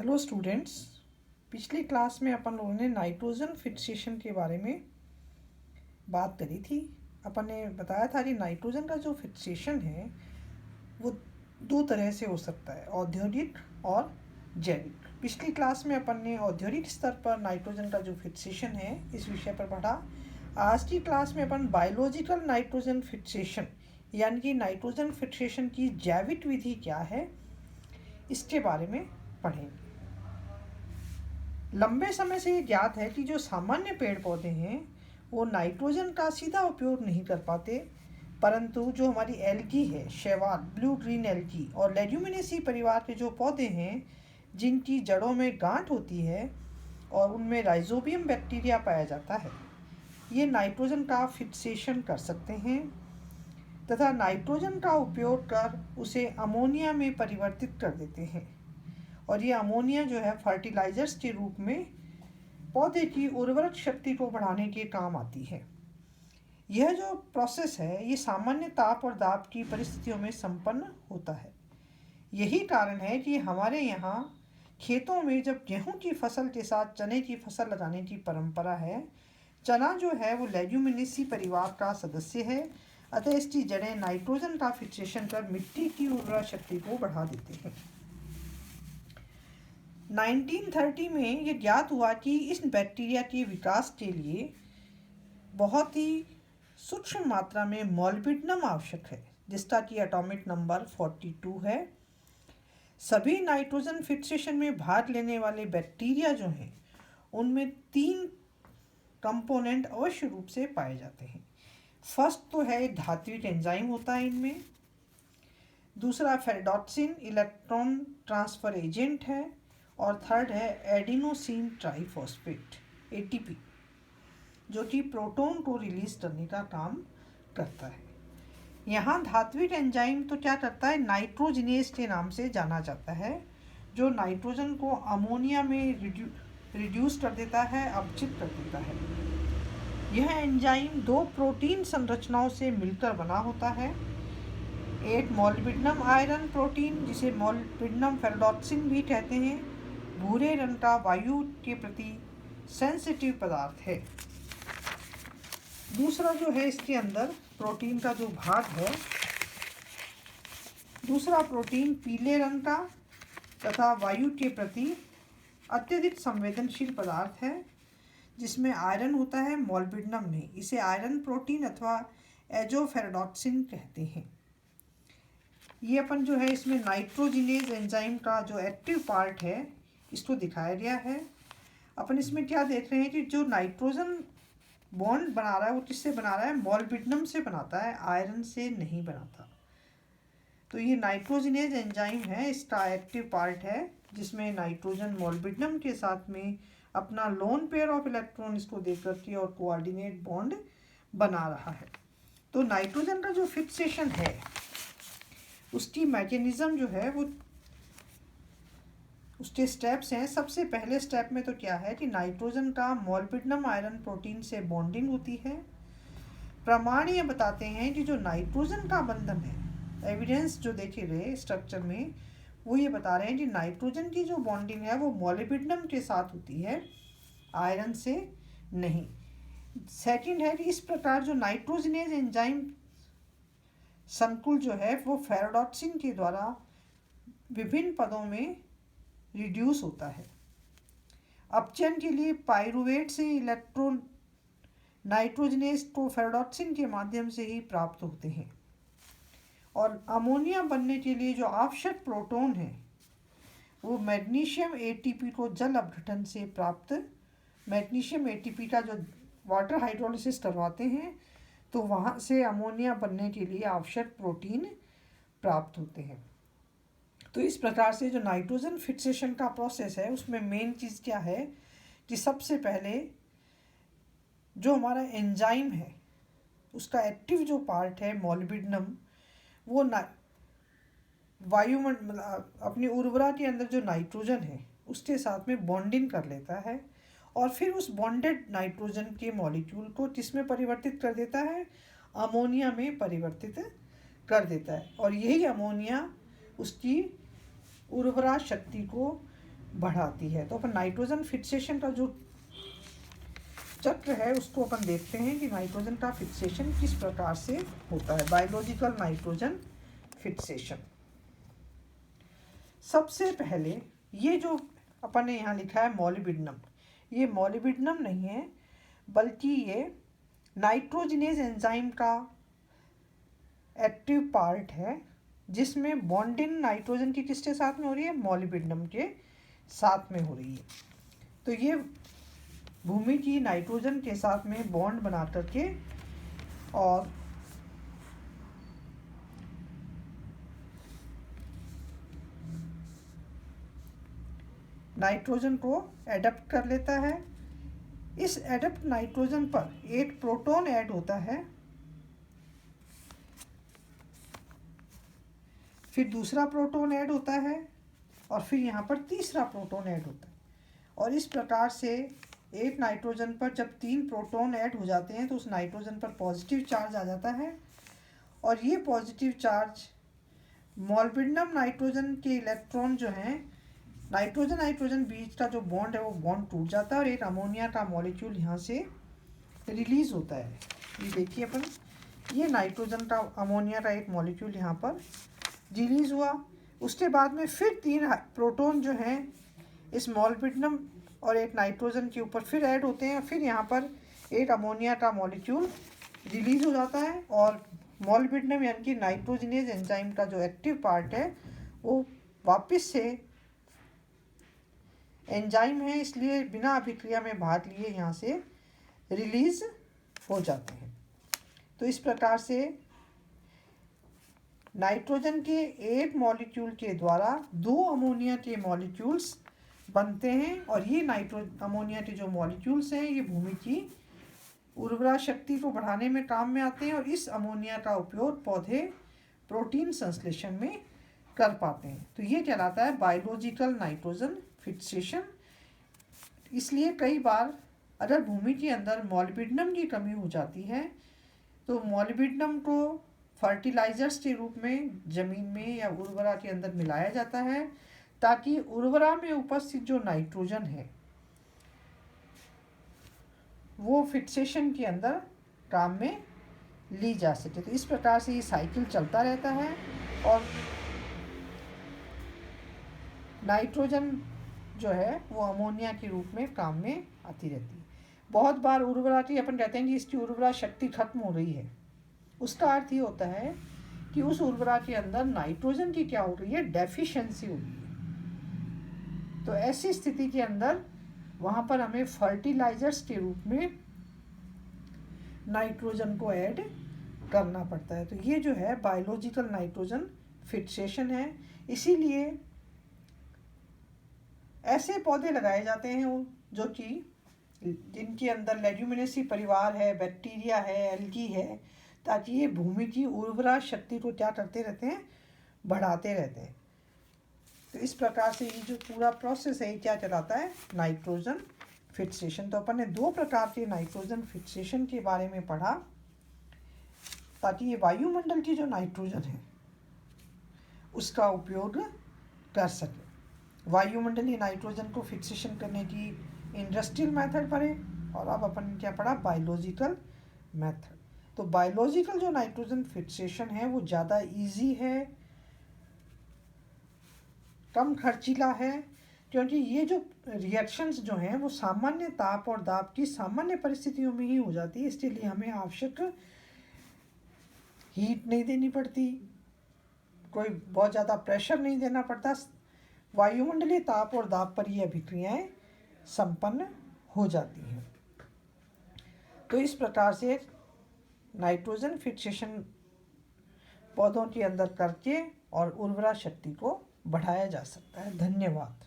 Hello students. पिछली class में अपन लोगों ने नाइट्रोजन फिक्सेशन के बारे में बात करी थी। अपन ने बताया था कि नाइट्रोजन का जो फिक्सेशन है वो दो तरह से हो सकता है, औद्योगिक और जैविक। पिछली क्लास में अपन ने औद्योगिक स्तर पर नाइट्रोजन का जो फिक्सेशन है इस विषय पर पढ़ा। आज की क्लास में अपन बायोलॉजिकल नाइट्रोजन फिक्सेशन यानी कि नाइट्रोजन फिक्सेशन की जैविक विधि क्या है इसके बारे में पढ़ेंगे। लंबे समय से ये ज्ञात है कि जो सामान्य पेड़ पौधे हैं वो नाइट्रोजन का सीधा उपयोग नहीं कर पाते, परंतु जो हमारी एल्गी है, शैवाल, ब्लू ग्रीन एल्गी और लेग्यूमिनेसी परिवार के जो पौधे हैं जिनकी जड़ों में गांठ होती है और उनमें राइजोबियम बैक्टीरिया पाया जाता है, ये नाइट्रोजन का फिक्सेशन कर सकते हैं तथा नाइट्रोजन का उपयोग कर उसे अमोनिया में परिवर्तित कर देते हैं। और ये अमोनिया जो है फर्टिलाइजर्स के रूप में पौधे की उर्वरक शक्ति को बढ़ाने के काम आती है। यह जो प्रोसेस है ये सामान्य ताप और दाब की परिस्थितियों में संपन्न होता है। यही कारण है कि हमारे यहाँ खेतों में जब गेहूं की फसल के साथ चने की फसल लगाने की परंपरा है। चना जो है वो लेग्यूमिनेसी परिवार का सदस्य है, अतः इसकी जड़ें नाइट्रोजन का फिक्सेशन कर मिट्टी की उर्वरा शक्ति को बढ़ा देते हैं। 1930 में ये ज्ञात हुआ कि इस बैक्टीरिया के विकास के लिए बहुत ही सूक्ष्म मात्रा में मॉलिब्डेनम आवश्यक है, जिसका कि एटॉमिक नंबर 42 है। सभी नाइट्रोजन फिक्सेशन में भाग लेने वाले बैक्टीरिया जो हैं उनमें 3 कंपोनेंट अवश्य रूप से पाए जाते हैं। फर्स्ट तो है धात्विक एंजाइम होता है इनमें, दूसरा फेरिडोक्सिन इलेक्ट्रॉन ट्रांसफर एजेंट है और थर्ड है एडिनोसिन ट्राइफॉस्फेट ATP, जो कि प्रोटॉन को रिलीज करने का काम करता है। यहाँ धात्विक एंजाइम तो क्या करता है, नाइट्रोजिनेज के नाम से जाना जाता है, जो नाइट्रोजन को अमोनिया में रिड्यूस कर देता है, अपचित कर देता है। यह एंजाइम 2 प्रोटीन संरचनाओं से मिलकर बना होता है। एक मॉलिब्डेनम आयरन प्रोटीन जिसे मॉलिब्डेनम फेरिडोक्सिन भी कहते हैं, भूरे रंग का वायु के प्रति सेंसिटिव पदार्थ है। दूसरा जो है इसके अंदर प्रोटीन का जो भाग है, दूसरा प्रोटीन पीले रंग का तथा वायु के प्रति अत्यधिक संवेदनशील पदार्थ है, जिसमें आयरन होता है मॉलिब्डेनम में। इसे आयरन प्रोटीन अथवा एजोफेरिडोक्सिन कहते हैं। ये अपन जो है इसमें नाइट्रोजिनेज एंजाइम का जो एक्टिव पार्ट है इसको दिखाया गया है। अपन इसमें क्या देख रहे हैं कि जो नाइट्रोजन बॉन्ड बना रहा है वो किससे बना रहा है, मॉलिब्डेनम से बनाता है, आयरन से नहीं बनाता। तो ये नाइट्रोजिनेज एंजाइम है, इसका एक्टिव पार्ट है, जिसमें नाइट्रोजन मॉलिब्डेनम के साथ में अपना लोन पेयर ऑफ इलेक्ट्रॉन इसको दे करके और कोऑर्डिनेट बॉन्ड बना रहा है। तो नाइट्रोजन का जो फिक्सेशन है उसकी मैकेनिज्म जो है वो उसके स्टेप्स हैं। सबसे पहले स्टेप में तो क्या है कि नाइट्रोजन का मॉलिब्डेनम आयरन प्रोटीन से बॉन्डिंग होती है। प्रमाण ये बताते हैं कि जो नाइट्रोजन का बंधन है, एविडेंस जो देखे गए स्ट्रक्चर में, वो ये बता रहे हैं कि नाइट्रोजन की जो बॉन्डिंग है वो मॉलिब्डेनम के साथ होती है, आयरन से नहीं। सेकंड है कि इस प्रकार जो नाइट्रोजिनेज एंजाइम संकुल जो है वो फेरिडोक्सिन के द्वारा विभिन्न पदों में रिड्यूस होता है। अपचयन के लिए पाइरुवेट से इलेक्ट्रॉन नाइट्रोजिनेज को फेरिडोक्सिन के माध्यम से ही प्राप्त होते हैं। और अमोनिया बनने के लिए जो आवश्यक प्रोटॉन है वो मैग्नीशियम ATP को जल अपघटन से प्राप्त, मैग्नीशियम ATP का जो वाटर हाइड्रोलिसिस करवाते हैं तो वहाँ से अमोनिया बनने के लिए आवश्यक प्रोटीन प्राप्त होते हैं। तो इस प्रकार से जो नाइट्रोजन फिक्सेशन का प्रोसेस है उसमें मेन चीज़ क्या है कि सबसे पहले जो हमारा एंजाइम है उसका एक्टिव जो पार्ट है मॉलिब्डेनम, वो वायुमंडल अपनी उर्वरा के अंदर जो नाइट्रोजन है उसके साथ में बॉन्डिंग कर लेता है और फिर उस बॉन्डेड नाइट्रोजन के मॉलिक्यूल को किसमें परिवर्तित कर देता है, अमोनिया में परिवर्तित कर देता है। और यही अमोनिया उसकी उर्वरा शक्ति को बढ़ाती है। तो अपन नाइट्रोजन फिक्सेशन का जो चक्र है उसको अपन देखते हैं कि नाइट्रोजन का फिक्सेशन किस प्रकार से होता है। Biological nitrogen fixation. सबसे पहले ये जो अपन ने यहाँ लिखा है मॉलिब्डेनम, ये मॉलिब्डेनम नहीं है बल्कि ये नाइट्रोजनेज एंजाइम का एक्टिव पार्ट है, जिसमें बॉन्डिंग नाइट्रोजन की किसके साथ में हो रही है, मॉलिब्डेनम के साथ में हो रही है। तो ये भूमि की नाइट्रोजन के साथ में बॉन्ड बना करके और नाइट्रोजन को एडप्ट कर लेता है। इस एडप्ट नाइट्रोजन पर एक प्रोटॉन ऐड होता है, फिर दूसरा प्रोटॉन ऐड होता है और फिर यहाँ पर तीसरा प्रोटॉन ऐड होता है। और इस प्रकार से एक नाइट्रोजन पर जब 3 प्रोटॉन ऐड हो जाते हैं तो उस नाइट्रोजन पर पॉजिटिव चार्ज आ जाता है और ये पॉजिटिव चार्ज मॉलिब्डेनम नाइट्रोजन के इलेक्ट्रॉन जो हैं, नाइट्रोजन नाइट्रोजन बीच का जो बॉन्ड है वो बॉन्ड टूट जाता है और एक अमोनिया का मॉलिक्यूल यहाँ से रिलीज होता है। ये देखिए अपन, ये नाइट्रोजन का अमोनिया का एक मॉलिक्यूल यहाँ पर रिलीज हुआ। उसके बाद में फिर 3 प्रोटॉन जो हैं इस मॉलिब्डेनम और एक नाइट्रोजन के ऊपर फिर ऐड होते हैं, फिर यहाँ पर एक अमोनिया का मॉलिक्यूल रिलीज हो जाता है और मॉलिब्डेनम यानी कि नाइट्रोजनेज एंजाइम का जो एक्टिव पार्ट है वो वापस से एंजाइम है इसलिए बिना अभिक्रिया में भाग लिए यहाँ से रिलीज हो जाते हैं। तो इस प्रकार से नाइट्रोजन के एक मॉलिक्यूल के द्वारा 2 अमोनिया के मॉलिक्यूल्स बनते हैं और ये अमोनिया के जो मॉलिक्यूल्स हैं ये भूमि की उर्वरा शक्ति को बढ़ाने में काम में आते हैं और इस अमोनिया का उपयोग पौधे प्रोटीन संश्लेषण में कर पाते हैं। तो ये कहलाता है बायोलॉजिकल नाइट्रोजन फिक्सेशन। इसलिए कई बार अगर भूमि के अंदर मॉलिब्डेनम की कमी हो जाती है तो मॉलिब्डेनम को फर्टिलाइजर्स के रूप में ज़मीन में या उर्वरा के अंदर मिलाया जाता है ताकि उर्वरा में उपस्थित जो नाइट्रोजन है वो फिक्सेशन के अंदर काम में ली जा सके। तो इस प्रकार से ये साइकिल चलता रहता है और नाइट्रोजन जो है वो अमोनिया के रूप में काम में आती रहती है। बहुत बार उर्वरा की अपन कहते हैं कि इसकी उर्वरा शक्ति खत्म हो रही है, उसका अर्थ ये होता है कि उस उर्वरा के अंदर नाइट्रोजन की क्या हो रही है, डेफिशिएंसी हो रही है। तो ऐसी स्थिति के अंदर वहाँ पर हमें फर्टिलाइजर्स के रूप में नाइट्रोजन को ऐड करना पड़ता है। तो ये जो है बायोलॉजिकल नाइट्रोजन फिक्सेशन है। इसीलिए ऐसे पौधे लगाए जाते हैं जो कि जिनके अंदर लेग्यूमिनेसी परिवार है, बैक्टीरिया है, एल्गी है, ताकि ये भूमि की उर्वरा शक्ति को क्या करते रहते हैं, बढ़ाते रहते हैं। तो इस प्रकार से ये जो पूरा प्रोसेस है क्या चलाता है, नाइट्रोजन फिक्सेशन। तो अपन ने 2 प्रकार के नाइट्रोजन फिक्सेशन के बारे में पढ़ा ताकि ये वायुमंडल की जो नाइट्रोजन है उसका उपयोग कर सके। वायुमंडलीय नाइट्रोजन को फिक्सेशन करने की इंडस्ट्रियल मेथड पढ़े और अब अपन ने क्या पढ़ा, बायोलॉजिकल मेथड। तो बायोलॉजिकल जो नाइट्रोजन फिक्सेशन है वो ज़्यादा इजी है, कम खर्चीला है, क्योंकि ये जो रिएक्शंस जो हैं वो सामान्य ताप और दाब की सामान्य परिस्थितियों में ही हो जाती है। इसके लिए हमें आवश्यक हीट नहीं देनी पड़ती, कोई बहुत ज़्यादा प्रेशर नहीं देना पड़ता, वायुमंडलीय ताप और दाब पर ये अभिक्रियाएं संपन्न हो जाती हैं। तो इस प्रकार से नाइट्रोजन फिक्सेशन पौधों के अंदर करके और उर्वरा शक्ति को बढ़ाया जा सकता है। धन्यवाद।